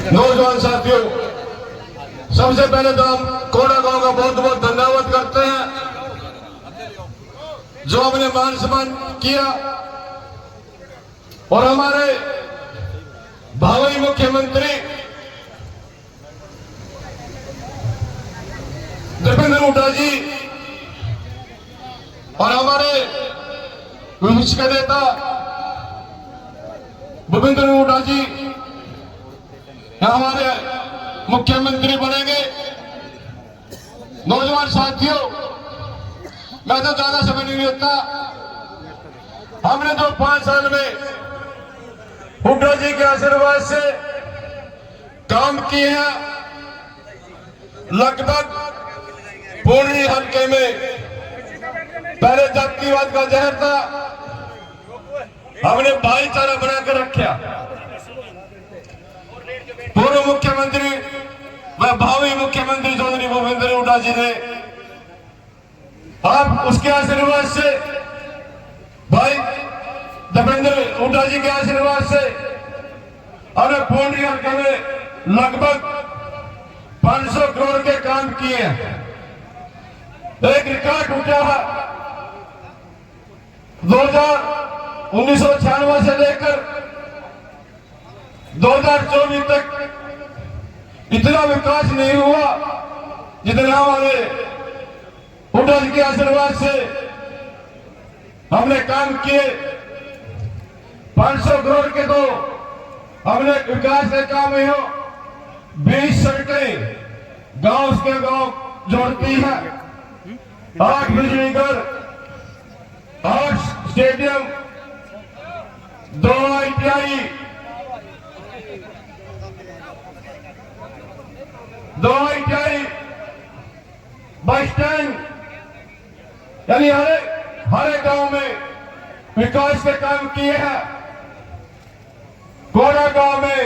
नौजवान साथियों, सबसे पहले तो हम कोड़ा गांव का बहुत बहुत धन्यवाद करते हैं जो हमने मान सम्मान किया और हमारे भावी मुख्यमंत्री दीपेंद्र हुड्डा जी और हमारे विपक्ष के नेता भूपेंद्र हुड्डा जी हमारे मुख्यमंत्री बनेंगे। नौजवान साथियों, मैं तो ज्यादा समय नहीं लेता। हमने तो 5 साल में हुड्डा जी के आशीर्वाद से काम किए हैं। लगभग पूर्वी हल्के में पहले जातिवाद का जहर था, हमने भाईचारा बनाकर रखा। पूर्व मुख्यमंत्री व भावी मुख्यमंत्री चौधरी भूपेंद्र हुड्डा जी ने आप उसके आशीर्वाद से, भाई दीपेंद्र हुड्डा जी के आशीर्वाद से हमने पूर्वी हल्के में लगभग 500 करोड़ के काम किए हैं। एक रिकॉर्ड उठा है 1996 से लेकर 2024 तक इतना विकास नहीं हुआ जितना हमारे हुड्डा जी के आशीर्वाद से हमने काम किए। 500 करोड़ के तो हमने विकास के काम में हो 20 सड़कें गांव के गांव जोड़ती है, 8 बिजली घर, 8 stadium, 2 ITI, 2 ITI, bus stand, यानी हर एक गांव में विकास के काम किए हैं। कोड़ा गांव में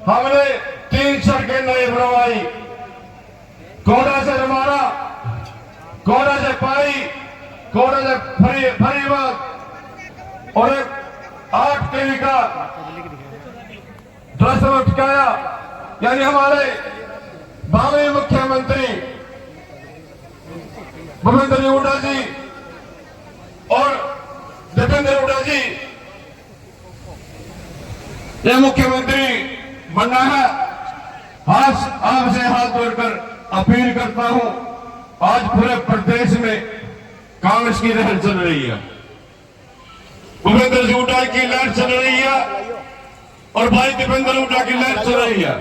हमने 3 सड़कें नई बनवाई, कोड़ा से हमारा, कोड़ा से पाई, कोड़ा से फरीबाद और एक 8 केवी का ट्रांसफार्मर टिकाया। यानी हमारे भावी मुख्यमंत्री भूपेंद्र हुड्डा जी और दीपेंद्र हुड्डा जी ये मुख्यमंत्री बनना है। आपसे हाथ जोड़कर अपील करता हूं, आज पूरे प्रदेश में कांग्रेस की लहर चल रही है, भूपेंद्र हुड्डा की लहर चल रही है और भाई दीपेंद्र हुड्डा की लहर चल रही है।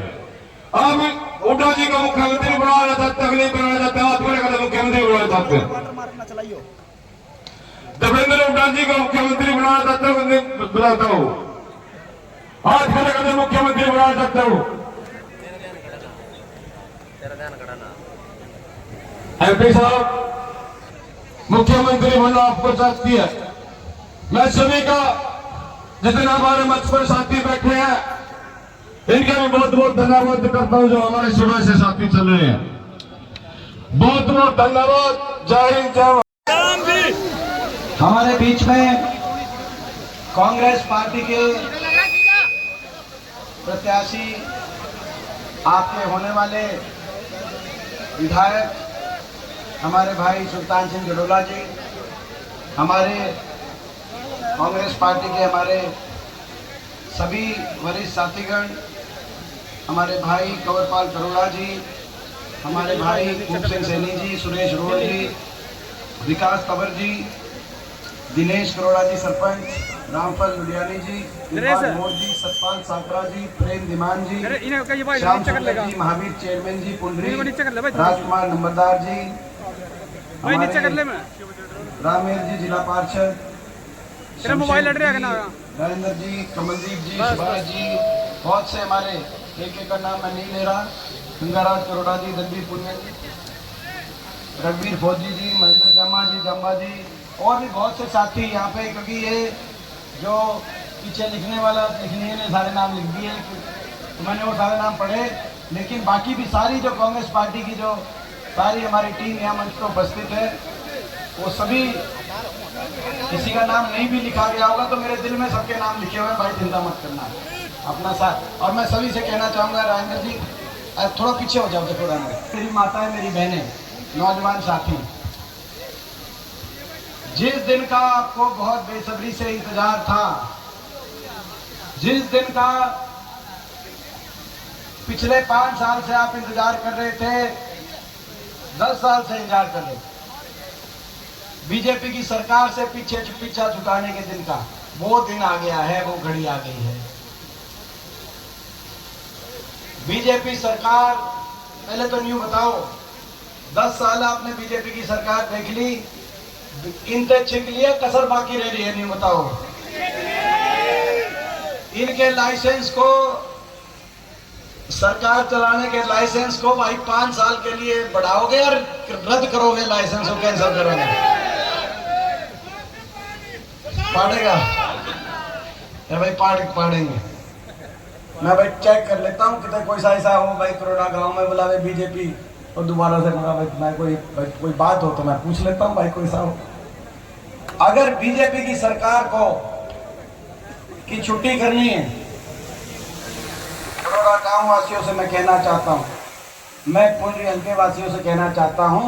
आप हुड्डा जी को मुख्यमंत्री बनाना चाहते हैं, नहीं बनाना चाहते, हाथ खड़े करके मुख्यमंत्री बनाना चाहते हैं। दीपेंद्र हुड्डा जी को मुख्यमंत्री बनाना चाहते हो, नहीं बनाता हूं, हाथ खड़े करके मुख्यमंत्री बनाना चाहता हूं। MP साहब, मुख्यमंत्री बनना आपको चाहती है। मैं सभी का, जितने हमारे मंच पर साथी बैठे हैं, इनका भी बहुत बहुत धन्यवाद करता हूं जो हमारे सुबह से साथी चल रहे हैं। बहुत बहुत धन्यवाद। जय हिंद, जय। हमारे बीच में कांग्रेस पार्टी के प्रत्याशी, आपके होने वाले विधायक हमारे भाई सुल्तान सिंह जड़ोला जी, हमारे कांग्रेस पार्टी के हमारे सभी वरिष्ठ साथीगण, हमारे भाई कंवरपाल करोड़ा जी, हमारे भाई खूब सिंह सैनी जी, सुरेश रोड़ जी, विकास कंवर जी, दिनेश करोड़ा जी सरपंच, रामफल लुधियानी जी, मोर जी, सतपाल साकरा जी, प्रेम धीमान जी, श्याम शुक्ला जी, महावीर चेयरमैन जी, पुंडरी, राजकुमार नंबरदार जी, रामेर जी जिला पार्षद, नरेंद्र जी, कमलदीप जी, सुभाष जी, बहुत से हमारे, एक का नाम मैं नहीं ले रहा, गंगाराज करोड़ा जी, दलबीर पुनिया जी, रघुवीर फौजी जी, महेंद्र जम्बा जी और भी बहुत से साथी यहाँ पे, क्योंकि ये जो पीछे लिखने ने सारे नाम लिख दिए, तो मैंने वो सारे नाम पढ़े, लेकिन बाकी भी सारी जो कांग्रेस पार्टी की जो सारी हमारी टीम यहाँ मंच पर उपस्थित है, वो सभी, किसी का नाम नहीं भी लिखा गया होगा तो मेरे दिल में सबके नाम लिखे हुए हैं, भाई चिंता मत करना। अपना साथ। और मैं सभी से कहना चाहूँगा, राजेंद्र जी थोड़ा पीछे हो जाओ, देखो मेरी माताएं, मेरी बहनें, नौजवान साथी, जिस दिन का आपको बहुत बेसब्री से इंतजार था, जिस दिन का पिछले 5 साल से आप इंतजार कर रहे थे, 10 साल से इंतजार कर रहे थे, बीजेपी की सरकार से पीछा छुटाने के दिन का, वो दिन आ गया है, वो घड़ी आ गई है। बीजेपी सरकार, पहले तो न्यू बताओ, 10 साल आपने बीजेपी की सरकार देख ली, इनते छिक लिया, कसर बाकी रह रही है, न्यू बताओ। इनके लाइसेंस को, सरकार चलाने के लाइसेंस को भाई 5 साल के लिए बढ़ाओगे और रद्द करोगे, लाइसेंस को कैंसिल करोगे, पाड़ेगा भाई, पाड़ेंगे। मैं भाई चेक कर लेता हूँ कितने कोई सा ऐसा हो भाई कोरोना गांव में बुलावे बीजेपी और दोबारा से भाई मैं कोई बात हो तो मैं पूछ लेता हूँ भाई, कोई सा हो। अगर बीजेपी की सरकार को की छुट्टी करनी है, कोरोना गांव वासियों से मैं कहना चाहता हूँ, मैं पुंडरी हल्के वासियों से कहना चाहता हूँ,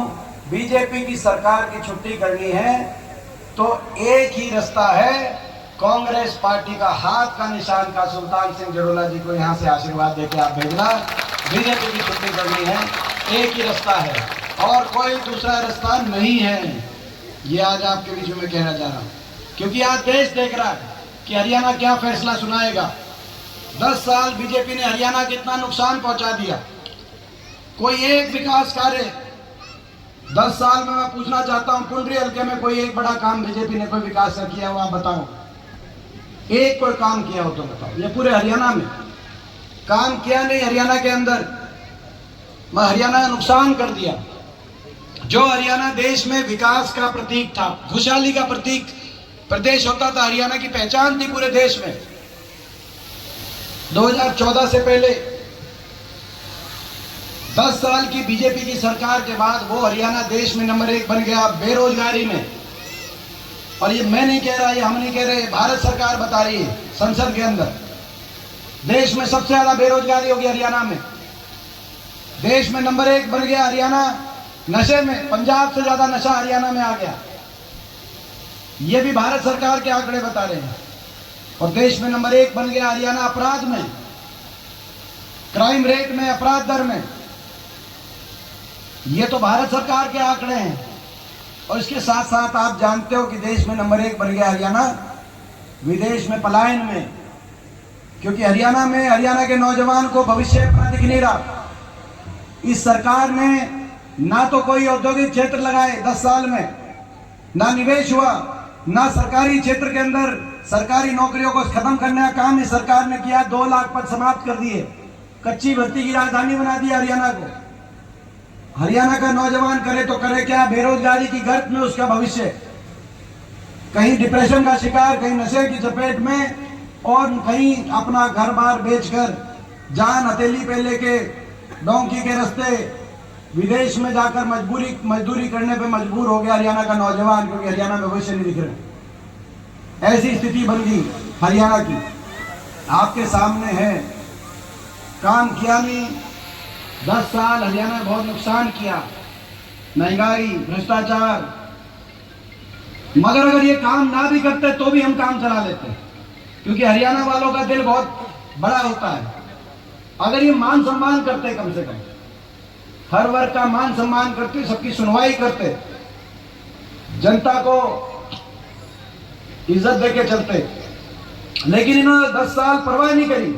बीजेपी की सरकार की छुट्टी करनी है तो एक ही रास्ता है, कांग्रेस पार्टी का हाथ का निशान का सुल्तान सिंह जड़ोला जी को यहाँ से आशीर्वाद देके आप भेजना। बीजेपी की छुट्टी करनी है, एक ही रास्ता है और कोई दूसरा रास्ता नहीं है। ये आज आपके बीच में कहना चाह रहा हूँ, क्योंकि आज देश देख रहा है कि हरियाणा क्या फैसला सुनाएगा। 10 साल बीजेपी ने हरियाणा को इतना नुकसान पहुंचा दिया, कोई एक विकास कार्य 10 साल में मैं पूछना चाहता हूं, पुंडरी हल्के में कोई एक बड़ा काम बीजेपी ने कोई विकास किया हो, आप बताओ, एक कोई काम किया हो तो बताओ। ये पूरे हरियाणा में काम किया नहीं, हरियाणा के अंदर हरियाणा का नुकसान कर दिया। जो हरियाणा देश में विकास का प्रतीक था, खुशहाली का प्रतीक प्रदेश होता था, हरियाणा की पहचान थी पूरे देश में। 2014 से पहले 10 साल की बीजेपी की सरकार के बाद वो हरियाणा देश में नंबर 1 बन गया बेरोजगारी में। और ये मैं नहीं कह रहा, ये हम नहीं कह रहे, भारत सरकार बता रही है संसद के अंदर, देश में सबसे ज्यादा बेरोजगारी होगी हरियाणा में। देश में नंबर 1 बन गया हरियाणा नशे में, पंजाब से ज्यादा नशा हरियाणा में आ गया। ये भी भारत सरकार के आंकड़े बता रहे हैं। और देश में नंबर 1 बन गया हरियाणा अपराध में, क्राइम रेट में, अपराध दर में। ये तो भारत सरकार के आंकड़े हैं। और इसके साथ साथ आप जानते हो कि देश में नंबर 1 बन गया हरियाणा विदेश में पलायन में, क्योंकि हरियाणा में हरियाणा के नौजवान को भविष्य अपना दिख नहीं रहा। इस सरकार ने ना तो कोई औद्योगिक क्षेत्र लगाए 10 साल में, ना निवेश हुआ, ना सरकारी क्षेत्र के अंदर सरकारी नौकरियों को खत्म करने का काम इस सरकार ने किया। 2 लाख पद समाप्त कर दिए, कच्ची भर्ती की राजधानी बना दिया हरियाणा को। हरियाणा का नौजवान करे तो करे क्या, बेरोजगारी की गर्त में उसका भविष्य, कहीं डिप्रेशन का शिकार, कहीं नशे की चपेट में, और कहीं अपना घर बार बेचकर जान हथेली पे लेके डोंकी के रास्ते विदेश में जाकर मजदूरी करने पे मजबूर हो गया हरियाणा का नौजवान, क्योंकि हरियाणा में भविष्य नहीं दिख रहे। ऐसी स्थिति बन गई हरियाणा की। आपके सामने है, काम किया नहीं, 10 साल हरियाणा ने बहुत नुकसान किया, महंगाई, भ्रष्टाचार। मगर अगर ये काम ना भी करते तो भी हम काम चला लेते, क्योंकि हरियाणा वालों का दिल बहुत बड़ा होता है। अगर ये मान सम्मान करते, कम से कम हर वर्ग का मान सम्मान करते, सबकी सुनवाई करते, जनता को इज्जत देके चलते, लेकिन इन्होंने 10 साल परवाह नहीं करी।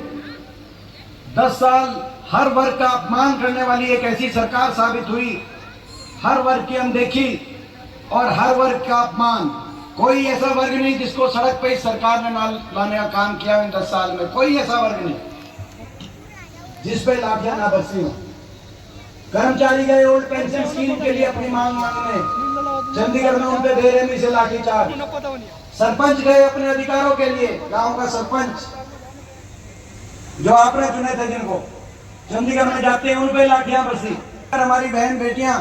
10 साल हर वर्ग का अपमान करने वाली एक ऐसी सरकार साबित हुई, हर वर्ग की अनदेखी और हर वर्ग का अपमान। कोई ऐसा वर्ग नहीं जिसको सड़क पे इस सरकार ने लाने का काम किया इन 10 साल में, कोई ऐसा वर्ग नहीं जिस पे लाठियां ना बरसी हो। कर्मचारी गए ओल्ड पेंशन स्कीम के लिए अपनी मांग मांगने, चंडीगढ़ में उनपे बेरहमी से लाठीचार्ज। सरपंच गए अपने अधिकारों के लिए, गांव का सरपंच जो आपने चुने थे जिनको, चंडीगढ़ में जाते हैं उनपे लाठियां बरसी। हमारी बहन बेटियां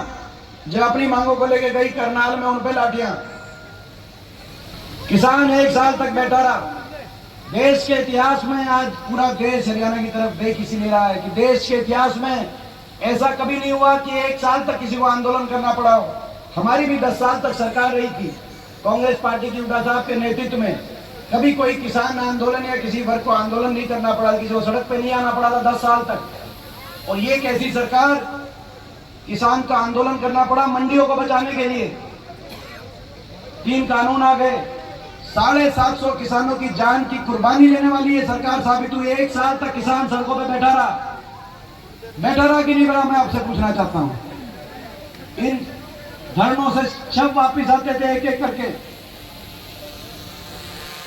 जो अपनी मांगों को लेकर गई करनाल में, उनपे लाठियां। किसान 1 साल तक बैठा रहा, देश के इतिहास में आज पूरा देश हरियाणा की तरफ देख इसीलिए रहा है कि देश के इतिहास में ऐसा कभी नहीं हुआ कि 1 साल तक किसी को आंदोलन करना पड़ा हो। हमारी भी 10 साल तक सरकार रही थी कांग्रेस पार्टी की हुड्डा साहब के नेतृत्व में। कभी कोई किसान आंदोलन या किसी वर्ग को आंदोलन नहीं करना पड़ा, किसी को सड़क पे नहीं आना पड़ा था 10 साल तक। और ये कैसी सरकार, किसान का आंदोलन करना पड़ा मंडियों को बचाने के लिए। 3 कानून आ गए, 750 किसानों की जान की कुर्बानी लेने वाली ये सरकार साबित हुई। 1 साल तक किसान सड़कों पे बैठा रहा कि नहीं बड़ा, मैं आपसे पूछना चाहता हूं। इन धरनों से शव वापिस आते थे एक एक करके,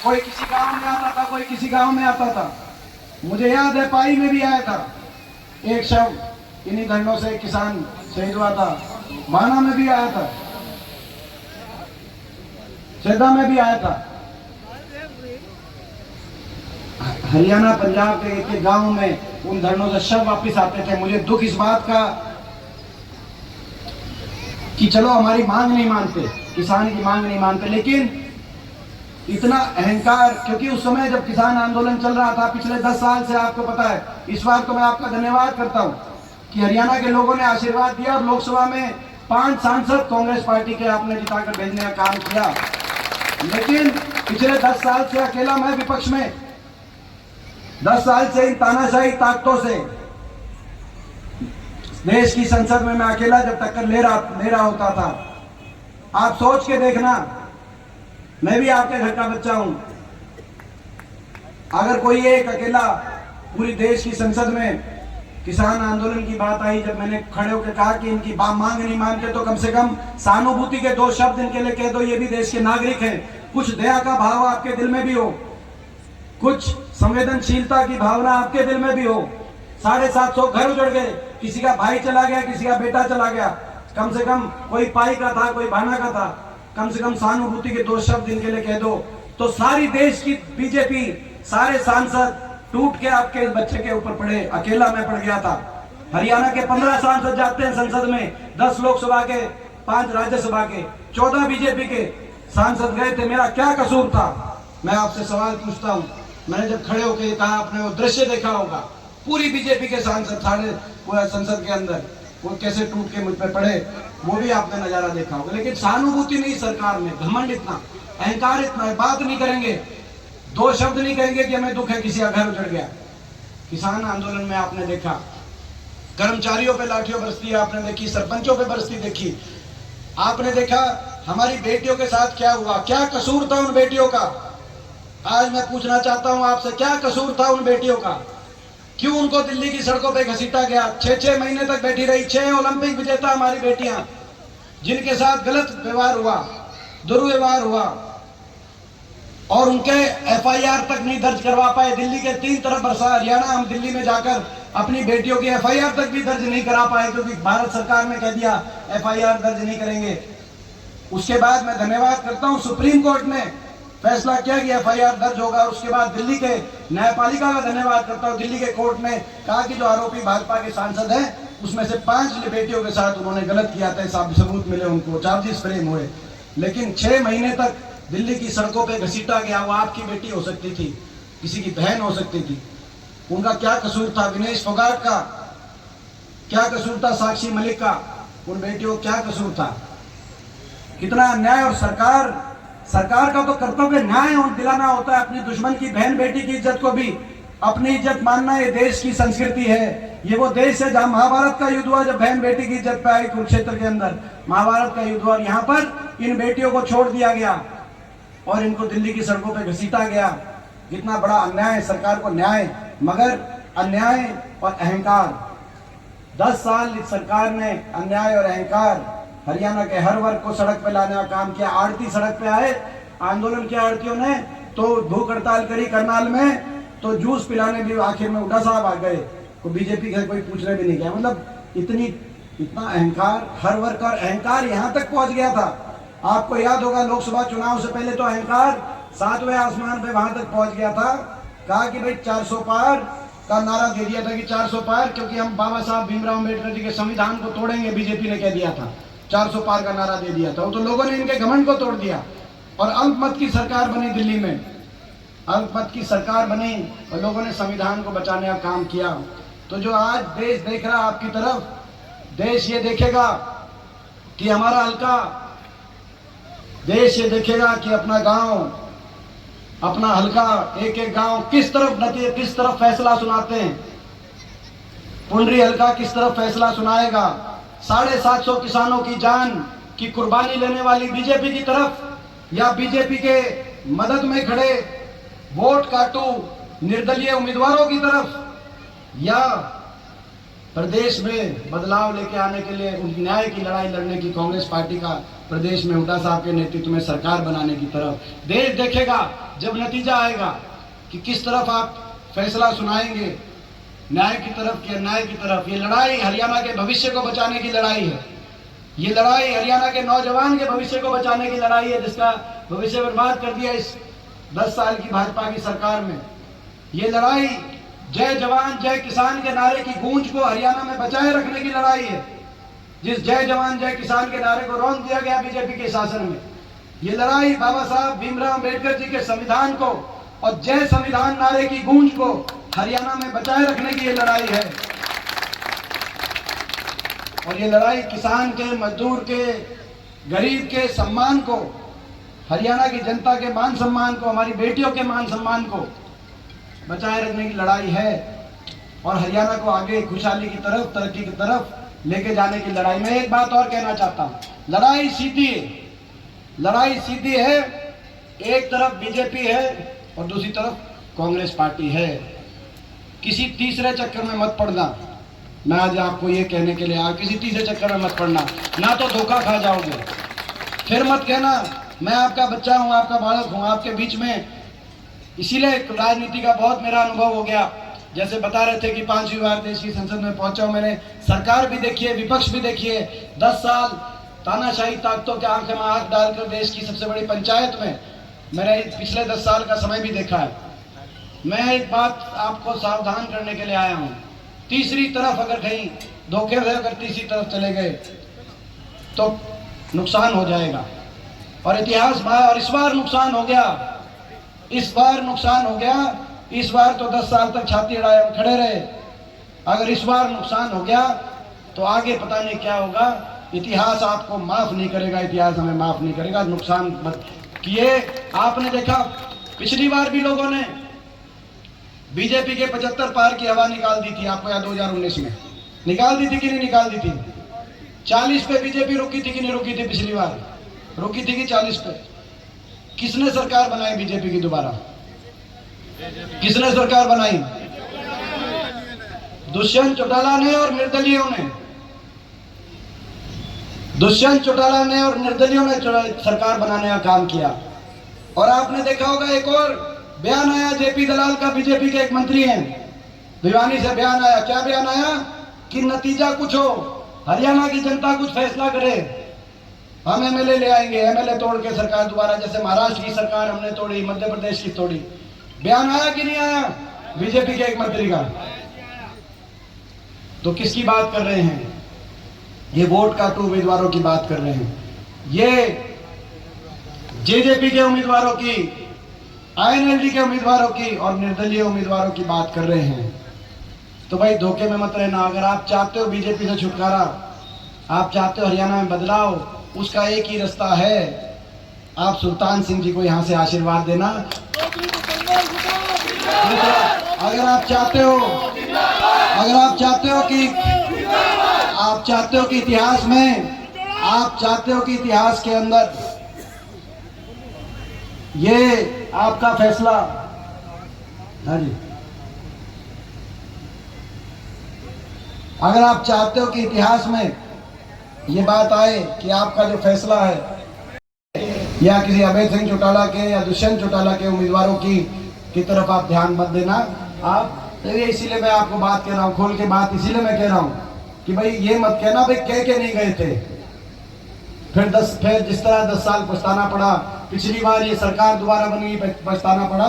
कोई किसी गांव में आता था, कोई किसी गांव में आता था। मुझे याद है पाई में भी आया था एक शव, इन्हीं धरनों से एक किसान शहीद हुआ था। बाना में भी आया था, सेदा में भी आया था। हरियाणा पंजाब के एक गांव में उन धरनों से शव वापिस आते थे। मुझे दुख इस बात का कि चलो हमारी मांग नहीं मानते, किसान की मांग नहीं मानते, लेकिन इतना अहंकार, क्योंकि उस समय जब किसान आंदोलन चल रहा था पिछले 10 साल से, आपको पता है, इस बार तो मैं आपका धन्यवाद करता हूं कि हरियाणा के लोगों ने आशीर्वाद दिया और लोकसभा में 5 सांसद कांग्रेस पार्टी के आपने जिताकर भेजने का काम किया। लेकिन पिछले 10 साल से अकेला मैं विपक्ष में, 10 साल से इन तानाशाही ताकतों से देश की संसद में मैं अकेला जब टक्कर ले रहा होता था। आप सोच के देखना, मैं भी आपके घर का बच्चा हूं। अगर कोई एक अकेला पूरी देश की संसद में किसान आंदोलन की बात आई, जब मैंने खड़े होकर कहा कि इनकी मांग नहीं मानते तो कम से कम सहानुभूति के 2 शब्द इनके लिए कह दो, ये भी देश के नागरिक हैं, कुछ दया का भाव आपके दिल में भी हो, कुछ संवेदनशीलता की भावना आपके दिल में भी हो। 750 घर उजड़ गए, किसी का भाई चला गया, किसी का बेटा चला गया, कम से कम कोई पाई का था, कोई भाना का था, कम से कम सहानुभूति के 2 शब्द इनके लिए कह दो। तो सारी देश की बीजेपी, सारे सांसद टूट के आपके बच्चे के ऊपर पड़े, अकेला मैं पड़ गया था। हरियाणा के 15 सांसद जाते हैं संसद में, 10 लोकसभा के, 5 राज्यसभा के, 14 बीजेपी के सांसद गए थे। मेरा क्या कसूर था? मैं आपसे सवाल पूछता हूं। मैंने जब खड़े होकर कहा, आपने वो दृश्य देखा होगा, पूरी बीजेपी के सांसद सारे पूरा संसद के अंदर वो कैसे टूट के मुझ पे पड़े, वो भी आपने नजारा देखा होगा। लेकिन सहानुभूति नहीं सरकार में, घमंड इतना, अहंकार इतना है, बात नहीं करेंगे, 2 शब्द नहीं कहेंगे कि हमें दुख है किसी का घर उजड़ गया। किसान आंदोलन में आपने देखा कर्मचारियों पे लाठियों बरसती है, आपने देखी सरपंचों पे बरसती देखी, आपने देखा हमारी बेटियों के साथ क्या हुआ, क्या कसूर था उन बेटियों का। आज मैं पूछना चाहता हूं आपसे, क्या कसूर था उन बेटियों का? क्यों उनको दिल्ली की सड़कों पे घसीटा गया? 6-6 महीने तक बैठी रही। 6 ओलंपिक विजेता हमारी बेटियां, जिनके साथ गलत व्यवहार हुआ, दुर्व्यवहार हुआ, और उनके FIR तक नहीं दर्ज करवा पाए। दिल्ली के 3 तरफ बरसा हरियाणा, हम दिल्ली में जाकर अपनी बेटियों की FIR तक भी दर्ज नहीं करा पाए, क्योंकि भारत सरकार ने कह दिया FIR दर्ज नहीं करेंगे। उसके बाद मैं धन्यवाद करता हूं, सुप्रीम कोर्ट ने फैसला किया कि FIR दर्ज होगा। उसके बाद दिल्ली के न्यायपालिका का धन्यवाद करता हूं, दिल्ली के कोर्ट ने कहा कि जो आरोपी भाजपा के सांसद हैं उसमें से 5 बेटियों के साथ उन्होंने गलत किया था, सबूत मिले उनको, चार्जेस फ्रेम हुए। लेकिन 6 महीने तक दिल्ली की सड़कों पे घसीटा गया। वो आपकी बेटी हो सकती थी, किसी की बहन हो सकती थी, उनका क्या कसूर था? विनेश फोगाट का क्या कसूर था? साक्षी मलिक का, उन बेटियों का क्या कसूर था? कितना अन्याय। और सरकार का तो कर्तव्य न्याय दिलाना होता है। अपनी दुश्मन की बहन बेटी की इज्जत को भी अपनी इज्जत मानना, ये देश की संस्कृति है। ये वो देश है जहां महाभारत का युद्ध हुआ, जब बहन बेटी की इज्जत पे आई, कुरुक्षेत्र के अंदर महाभारत का युद्ध हुआ। और यहाँ पर इन बेटियों को छोड़ दिया गया और इनको दिल्ली की सड़कों पे घसीटा गया। कितना बड़ा अन्याय है। सरकार को न्याय, मगर अन्याय और अहंकार। 10 साल इस सरकार ने अन्याय और अहंकार, हरियाणा के हर वर्ग को सड़क पे लाने का काम किया। आड़ती सड़क पे आए, आंदोलन किया आड़तियों ने, तो भूख हड़ताल करी करनाल में, तो जूस पिलाने भी आखिर में हुड्डा साहब आ गए, तो बीजेपी का कोई पूछने भी नहीं गया। मतलब इतना अहंकार, हर वर्ग का अहंकार यहाँ तक पहुंच गया था। आपको याद होगा लोकसभा चुनाव से पहले तो अहंकार 7वें आसमान पे वहां तक पहुंच गया था। कहा कि भाई 400 पार का नारा दे दिया था कि 400 पार, क्योंकि हम बाबा साहब भीमराव अम्बेडकर जी के संविधान को तोड़ेंगे, बीजेपी ने कह दिया था। 400 पार का नारा दे दिया था। वो तो लोगों ने इनके घमंड को तोड़ दिया और अल्पमत की सरकार बनी दिल्ली में। अल्पमत की सरकार बनी और लोगों ने संविधान को बचाने का काम किया। तो जो आज देश देख रहा आपकी तरफ, देश ये देखेगा कि हमारा हल्का, देश ये देखेगा कि अपना गांव, अपना हल्का, एक एक गांव किस तरफ फैसला सुनाते हैं। पुंडरी हल्का किस तरफ फैसला सुनाएगा। 750 किसानों की जान की कुर्बानी लेने वाली बीजेपी की तरफ, या बीजेपी के मदद में खड़े वोट काटू निर्दलीय उम्मीदवारों की तरफ, या प्रदेश में बदलाव लेके आने के लिए न्याय की लड़ाई लड़ने की कांग्रेस पार्टी का प्रदेश में हुड्डा साहब के नेतृत्व में सरकार बनाने की तरफ। देश देखेगा जब नतीजा आएगा कि किस तरफ आप फैसला सुनाएंगे, न्याय की तरफ कि अन्याय की तरफ। ये लड़ाई हरियाणा के भविष्य को बचाने की लड़ाई है। ये लड़ाई हरियाणा के नौजवान के भविष्य को बचाने की लड़ाई है, जिसका भविष्य बर्बाद कर दिया इस 10 साल की भाजपा की सरकार में। ये लड़ाई जय जवान जय किसान के नारे की गूंज को हरियाणा में बचाए रखने की लड़ाई है। जिस जय जवान जय किसान के नारे को रौंद दिया गया बीजेपी के शासन में, ये लड़ाई बाबा साहब भीमराव अम्बेडकर जी के संविधान को और जय संविधान नारे की गूंज को हरियाणा में बचाए रखने की ये लड़ाई है। और ये लड़ाई किसान के, मजदूर के, गरीब के सम्मान को, हरियाणा की जनता के मान सम्मान को, हमारी बेटियों के मान सम्मान को बचाए रखने की लड़ाई है। और हरियाणा को आगे खुशहाली की तरफ, तरक्की की तरफ लेके जाने की लड़ाई। मैं एक बात और कहना चाहता हूं, लड़ाई सीधी है, लड़ाई सीधी है। एक तरफ बीजेपी है और दूसरी तरफ कांग्रेस पार्टी है। किसी तीसरे चक्कर में मत पड़ना। मैं आज आपको ये कहने के लिए आया, किसी तीसरे चक्कर में मत पड़ना, ना तो धोखा खा जाओगे। फिर मत कहना मैं आपका बच्चा हूं, आपका बालक हूं, आपके बीच में। इसीलिए राजनीति का बहुत मेरा अनुभव हो गया। जैसे बता रहे थे कि 5वीं बार देश की संसद में पहुंचा हूं, मैंने सरकार भी देखी है, विपक्ष भी देखी है। 10 साल तानाशाही ताकतों के आंख में आंख डालकर देश की सबसे बड़ी पंचायत में मैंने पिछले 10 साल का समय भी देखा है। मैं एक बात आपको सावधान करने के लिए आया हूं, तीसरी तरफ अगर कहीं धोखे से अगर तीसरी तरफ चले गए तो नुकसान हो जाएगा। और इतिहास और इस बार नुकसान हो गया, इस बार नुकसान हो गया। इस बार तो 10 साल तक छाती अड़ाए खड़े रहे। अगर इस बार नुकसान हो गया तो आगे पता नहीं क्या होगा। इतिहास आपको माफ नहीं करेगा, इतिहास हमें माफ नहीं करेगा। नुकसान मत किए। आपने देखा पिछली बार भी लोगों ने बीजेपी के 75 पार की हवा निकाल दी थी। आपको याद 2019 में निकाल दी थी कि नहीं निकाल दी थी? 40 पे बीजेपी रुकी थी कि नहीं रुकी थी? पिछली बार रुकी थी कि 40 पे? किसने सरकार बनाई बीजेपी की दोबारा? किसने सरकार बनाई? दुष्यंत चौटाला ने और निर्दलियों ने। दुष्यंत चौटाला ने और निर्दलियों ने सरकार बनाने का काम किया। और आपने देखा होगा एक और बयान आया जेपी दलाल का, बीजेपी के एक मंत्री हैं, भिवानी से बयान आया। क्या बयान आया? कि नतीजा कुछ हो, हरियाणा की जनता कुछ फैसला करे, हम एमएलए ले आएंगे। एमएलए तोड़ के सरकार दोबारा, जैसे महाराष्ट्र की सरकार हमने तोड़ी, मध्य प्रदेश की तोड़ी। बयान आया कि नहीं आया बीजेपी के एक मंत्री का? तो किसकी बात कर रहे हैं? ये वोट काटू उम्मीदवारों की बात कर रहे हैं। ये जेजेपी के उम्मीदवारों की, आईएनएलडी के उम्मीदवारों की और निर्दलीय उम्मीदवारों की बात कर रहे हैं। तो भाई धोखे में मत रहना। अगर आप चाहते हो बीजेपी से छुटकारा, आप चाहते हो हरियाणा में बदलाव, उसका एक ही रास्ता है, आप सुल्तान सिंह जी को यहां से आशीर्वाद देना। अगर आप चाहते हो कि इतिहास में, आप चाहते हो कि इतिहास के अंदर ये आपका फैसला, हाँ जी, अगर आप चाहते हो कि इतिहास में ये बात आए कि आपका जो फैसला है या किसी अभय सिंह चौटाला के या दुष्यंत चौटाला के उम्मीदवारों की तरफ आप ध्यान मत देना। आप इसीलिए मैं आपको बात कह रहा हूँ, खोल के बात इसीलिए मैं कह रहा हूँ कि भाई ये मत कहना भाई कह के नहीं गए थे, फिर जिस तरह 10 साल पछताना पड़ा, पिछली बार ये सरकार दोबारा बनी पछताना पड़ा,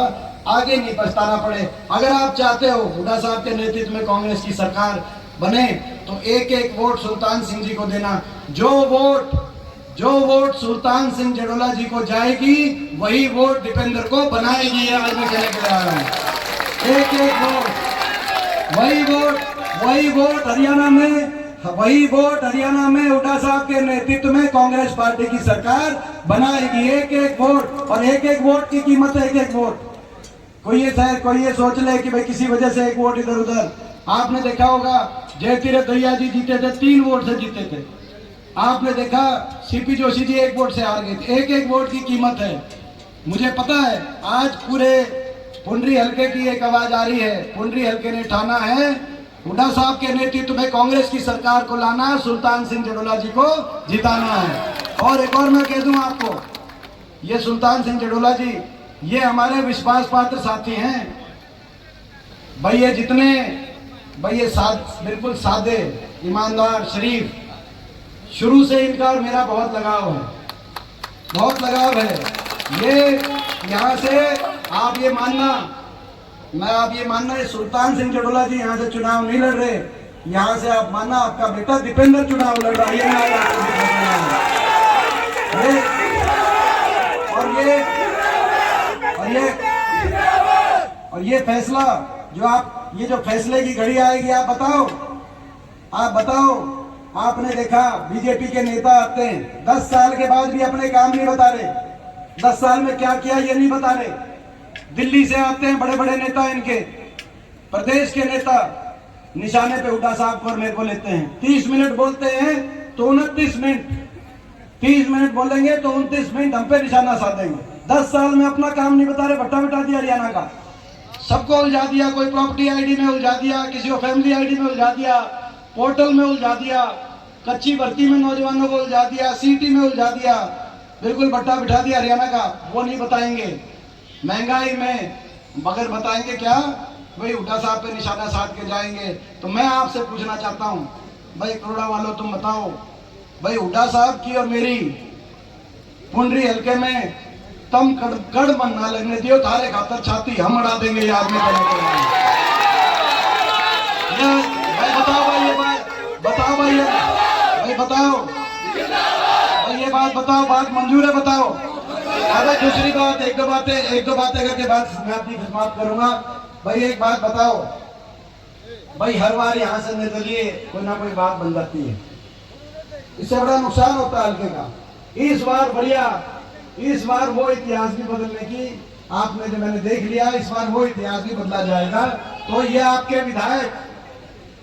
आगे नहीं पछताना पड़े। अगर आप चाहते हो हुड्डा साहब के नेतृत्व में कांग्रेस की सरकार बने तो एक एक वोट सुल्तान सिंह जी को देना। जो वोट जो वोट सुल्तान सिंह जड़ोला जी को जाएगी वही वोट दीपेंद्र को बनाएगी। ये आज मैं कहने के लिए आ रहा हूं। एक एक वोट, वही वोट हरियाणा में हुड्डा साहब के नेतृत्व में कांग्रेस पार्टी की सरकार बनाएगी। एक एक वोट, और एक एक वोट की कीमत है एक एक वोट। कोई ये सोच ले कि भाई किसी वजह से एक वोट इधर उधर। आपने देखा होगा जयतीरथ दहिया जी जीते थे, 3 वोट से जीते थे। आपने देखा सीपी जोशी जी 1 वोट से हार गए थे। एक एक वोट की कीमत है। मुझे पता है आज पूरे पुंडरी हलके की एक आवाज आ रही है। पुंडरी हलके ने ठाना है हुड्डा साहब के नेतृत्व में कांग्रेस की सरकार को लाना है, सुल्तान सिंह जड़ोला जी को जिताना है। और एक और मैं कह दूं आपको, ये सुल्तान सिंह जड़ोला जी ये हमारे विश्वास पात्र साथी हैं। भाई ये बिल्कुल सादे, ईमानदार, शरीफ। शुरू से इनका और मेरा बहुत लगाव है। ये यहाँ से आप ये मानना ये सुल्तान सिंह जड़ोला जी यहाँ से चुनाव नहीं लड़ रहे। यहाँ से आप मानना आपका बेटा दीपेंद्र चुनाव लड़ रहा है। और ये फैसला ये जो फैसले की घड़ी आएगी, आप बताओ। आपने देखा बीजेपी के नेता आते हैं 10 साल के बाद भी अपने काम नहीं बता रहे। 10 साल में क्या किया ये नहीं बता रहे। दिल्ली से आते हैं बड़े बड़े नेता, इनके प्रदेश के नेता निशाने पे हुड्डा साहब को और मेरे को लेते हैं। 30 मिनट बोलते हैं तो 29 मिनट, 30 मिनट बोलेंगे तो 29 मिनट हम पे निशाना साधेंगे। 10 साल में अपना काम नहीं बता रहे। भट्टा बिठा दिया हरियाणा का, सबको उलझा दिया। कोई प्रॉपर्टी आईडी में उलझा दिया, किसी को फैमिली आईडी में उलझा दिया, पोर्टल में उलझा दिया, कच्ची भर्ती में नौजवानों को उलझा दिया, सीटी में उलझा दिया। बिल्कुल भट्टा बिठा दिया हरियाणा का। वो नहीं बताएंगे। महंगाई में मगर बताएंगे क्या? भाई हुड्डा साहब पे निशाना साध के जाएंगे। तो मैं आपसे पूछना चाहता हूँ, भाई करोड़ा वालों तुम बताओ, भाई हुड्डा साहब की और मेरी पुंडरी हल्के में तम कड़ मन ना लगने दियो, थारे खातर छाती हम अड़ा देंगे। याद में ये बात मंजूर है? बताओ। अगर दूसरी बात एक दो बातें करके बाद मैं अपनी खिदमत करूंगा। भाई एक बात बताओ, भाई हर बार यहाँ से निर्दलीय कोई ना कोई बात बन जाती है, इससे बड़ा नुकसान होता है हल्के का। इस बार वो इतिहास भी बदलने की आपने जो मैंने देख लिया, इस बार वो इतिहास भी बदला जाएगा। तो ये आपके विधायक,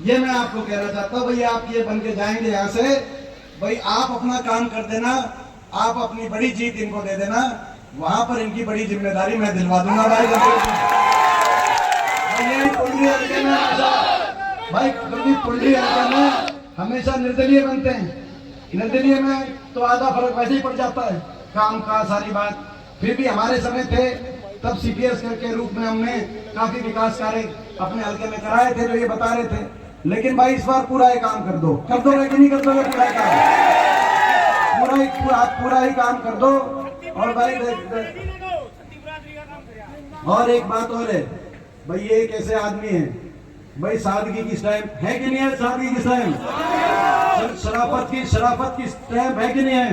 ये मैं आपको कहना चाहता हूँ, भाई आप ये बन के जाएंगे यहाँ से। भाई आप अपना काम कर देना, आप अपनी बड़ी जीत इनको दे देना, वहां पर इनकी बड़ी जिम्मेदारी मैं दिलवा दूंगा। भाई पुंडरी हल्के में हमेशा निर्दलीय बनते हैं। निर्दलीय में तो आधा फर्क वैसे ही पड़ जाता है, काम का सारी बात। फिर भी हमारे समय थे तब सीपीएस के रूप में हमने काफी विकास कार्य अपने हल्के में कराए थे, जो ये बता रहे थे। लेकिन भाई इस बार पूरा ही काम कर दो कि नहीं कर दोगे? पूरा ही काम कर दो। और भाई और एक बात और है, भाई ये एक ऐसे आदमी है, भाई सादगी की स्टैंप है कि नहीं है? सादगी की स्टैंप, शराफत की स्टैंप है कि नहीं है?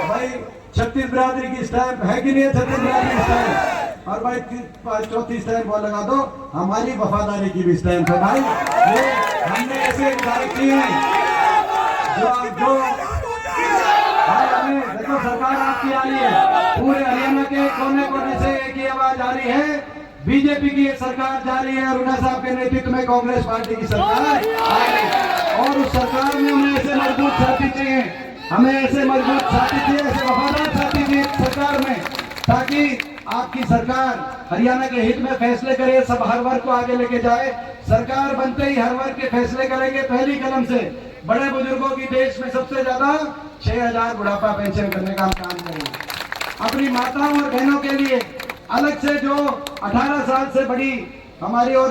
भाई छत्तीस बिरादरी की स्टैंप है कि नहीं है? छत्तीस बिरादरी की स्टैंप। और भाई चौथी स्टैंप और लगा दो, हमारी वफादारी की भी स्टैंप है। भाई ये हमने ऐसे विधायक किए हैं जो भाई हमें देखो, सरकार आपकी आ रही है, पूरे हरियाणा के कोने कोने से एक ही आवाज आ रही है, बीजेपी की एक सरकार जा रही है और हुड्डा साहब के नेतृत्व में कांग्रेस पार्टी की सरकार आ रही है। और उस सरकार में हमें ऐसे मजबूत साथी चाहिए, ऐसे वफादार साथी चाहिए सरकार में, ताकि आपकी सरकार हरियाणा के हित में फैसले करे, सब हर वर्ग को आगे लेके जाए। सरकार बनते ही हर वर्ग के फैसले करेंगे पहली कदम से। बड़े बुजुर्गों की देश में सबसे ज्यादा 6000 बुढ़ापा पेंशन करने का हम काम करेंगे। अपनी माताओं और बहनों के लिए अलग से जो 18 साल से बड़ी हमारी और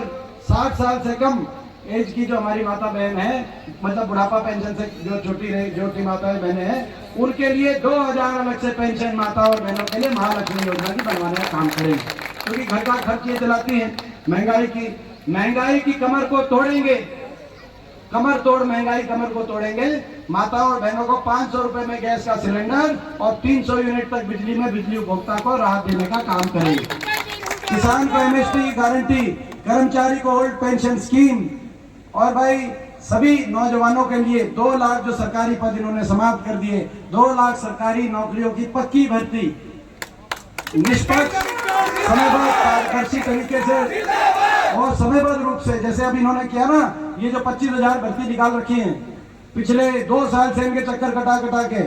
60 साल से कम एज की जो हमारी माता बहन है, मतलब बुढ़ापा पेंशन से जो छोटी माताएं बहनें हैं, उनके लिए 2000 अलग से पेंशन माता और बहनों के लिए महालक्ष्मी योजना की बनवाने का काम करेंगे। क्योंकि घर का खर्च ये चलाती है, महंगाई की कमर को तोड़ेंगे। कमर तोड़ महंगाई कमर को तोड़ेंगे। माताओं और बहनों को 500 रुपए में गैस का सिलेंडर और 300 यूनिट तक बिजली में बिजली उपभोक्ता को राहत देने का काम करेंगे। किसान को एमएसपी गारंटी, कर्मचारी को ओल्ड पेंशन स्कीम, और भाई सभी नौजवानों के लिए 2 लाख जो सरकारी पद इन्होंने समाप्त कर दिए, 2 लाख सरकारी नौकरियों की पक्की भर्ती, निष्पक्ष समयबद्ध पारदर्शी तरीके से और समयबद्ध रूप से, जैसे अब इन्होंने किया ना, ये जो 25,000 भर्ती निकाल रखी है पिछले 2 साल से, इनके चक्कर कटा कटा के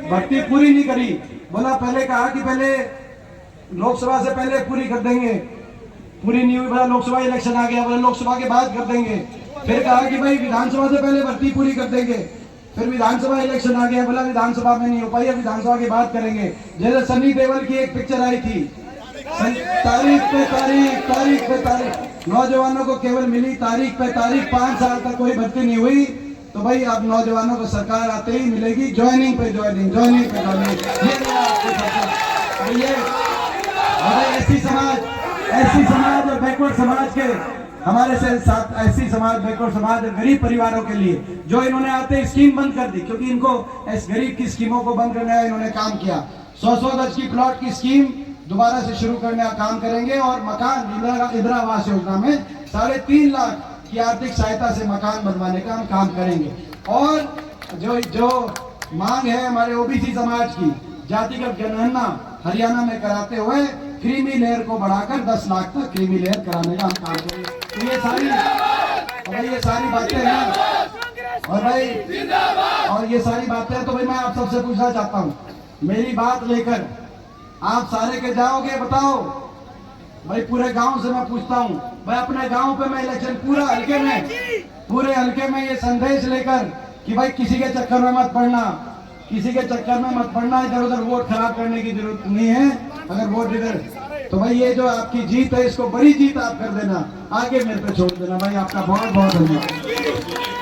भर्ती पूरी नहीं करी। बोला पहले कहा कि पहले लोकसभा से पहले पूरी कर देंगे, पूरी नहीं हुई। बोला लोकसभा इलेक्शन आ गया, बोला लोकसभा के बाद कर देंगे। फिर कहा कि भाई विधानसभा से पहले भर्ती पूरी कर देंगे, फिर विधानसभा इलेक्शन आ गया, बोला विधानसभा में नहीं हो पाई, अब विधानसभा के बाद करेंगे। जैसे सनी देओल की एक पिक्चर आई थी, तारीख पे तारीख, तारीख पे तारीख, नौजवानों को केवल मिली तारीख पे तारीख, 5 साल तक कोई भर्ती नहीं हुई। तो भाई अब नौजवानों को सरकार आते ही मिलेगी ज्वाइनिंग पे ज्वाइनिंग, ज्वाइनिंग पे ज्वाइनिंग। ये एससी समाज और बैकवर्ड समाज के हमारे से साथ, एससी समाज, बैकवर्ड समाज, गरीब परिवारों के लिए जो इन्होंने आते ही स्कीम बंद कर दी, क्योंकि इनको इस गरीब की स्कीमों को बंद करने का इन्होंने काम किया। 100 गज की प्लॉट की स्कीम दोबारा से शुरू करने का काम करेंगे और मकान इंदिरा आवास योजना में 3.5 लाख की आर्थिक सहायता से मकान बनवाने का हम काम करेंगे। और जो मांग है हमारे ओबीसी समाज की, जातिगत जनगणना हरियाणा में कराते हुए क्रीमी लेयर को बढ़ाकर 10 लाख तक क्रीमी लेयर कराने का हम काम करेंगे। तो ये सारी बातें हैं और ये सारी बातें, तो भाई मैं आप सबसे पूछना चाहता हूँ, मेरी बात लेकर आप सारे के जाओगे? बताओ भाई। पूरे गांव से मैं पूछता हूँ भाई, अपने गांव पे मैं इलेक्शन पूरे हल्के में ये संदेश लेकर कि भाई किसी के चक्कर में मत पड़ना, किसी के चक्कर में मत पड़ना, इधर उधर वोट खराब करने की जरूरत नहीं है। अगर वोट इधर, तो भाई ये जो आपकी जीत है, इसको बड़ी जीत आप कर देना, आगे मेरे पे छोड़ देना भाई। आपका बहुत बहुत धन्यवाद।